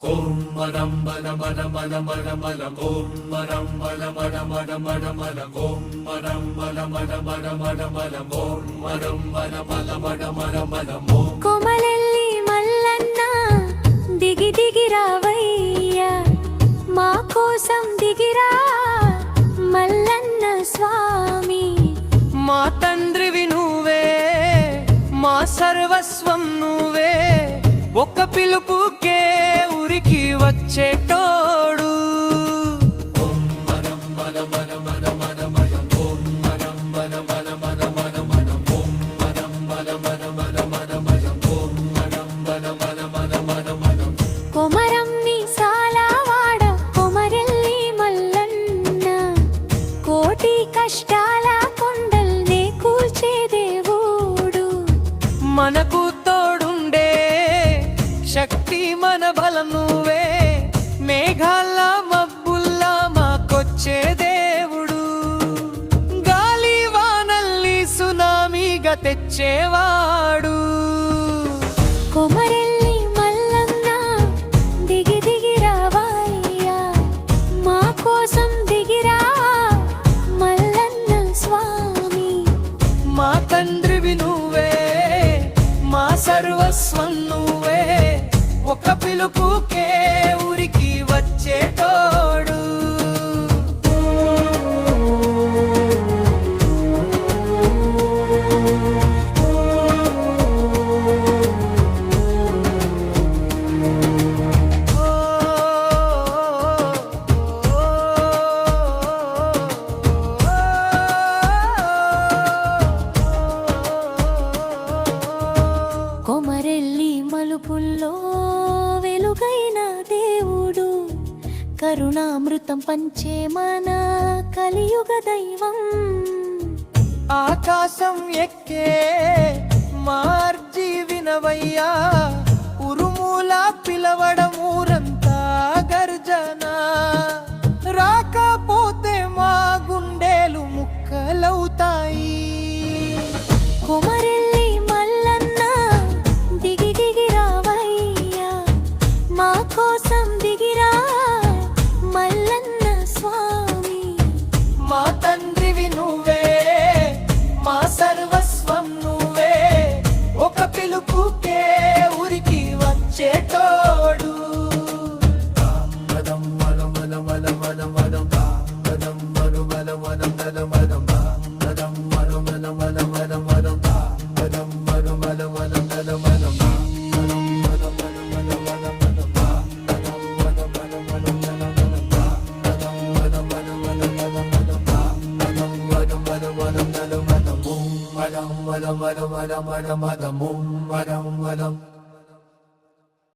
ఓం మరం మల మల మల మల మల ఓం మరం మల మల మల మల మల ఓం మరం మల మల మల మల మల ఓం మరం మల మల మల మల మల ఓం కొమలెల్లి మల్లన్న దిగి దిగి రావయ్యా మా కోసం దిగిరా మల్లన్న స్వామి మా తండ్రివి నువ్వే మా సర్వస్వం నువ్వే ఒక్క పిలుపుకే ఉరికి వచ్చేటోడు ఓం మరం మల మల మల మల మల ఓం మరం మల మల మల మల మల ఓం మరం మల మల మల మల మల ఓం మరం మల మల మల మల మల కొమరం నీ సాలవాడ కొమరెల్లి మల్లన్న కోటి కష్టాల కొండల్నే కూల్చే దేవుడు మనకు తోడుండే శక్తి మన బలం నువ్వే మేఘాల మబ్బుల్లా మాకొచ్చే దేవుడు గాలి వానల్ని సునామీగా తెచ్చేవాడు కొమరెల్లి మల్లన్న దిగి దిగి రావయ్యా మా కోసం దిగిరా మల్లన్న స్వామి మా తండ్రివి నువ్వే మా సర్వస్వం నువ్వే ఒక పిలుపుకే ఉరికి వచ్చేటోడు కొమరెల్లి మలుపుల్లో వెలుగైన దేవుడు కరుణామృతం పంచే మన కలియుగ దైవం ఆకాశం ఎక్కే మార్జీ వినవయ్యా ఉరుముల పిలవడమూరంతా గర్జన రాకపోతే మా గుండెలు ముక్కలవుతాయి కొమరెల్లి మల్లన్న దిగి దిగి రావయ్యా మా కోసం దిగిరా మల్లన్న స్వామి మా తండ్రివి నువ్వే మా సర్వస్వం నువ్వే ఒక పిలుపుకే ఉరికి వచ్చేటోడు మదం మల మల మల మల మల మదం మల మల మల మల మల మదం మల మల మల మల మల మదం మల మల మల మల మల Madam,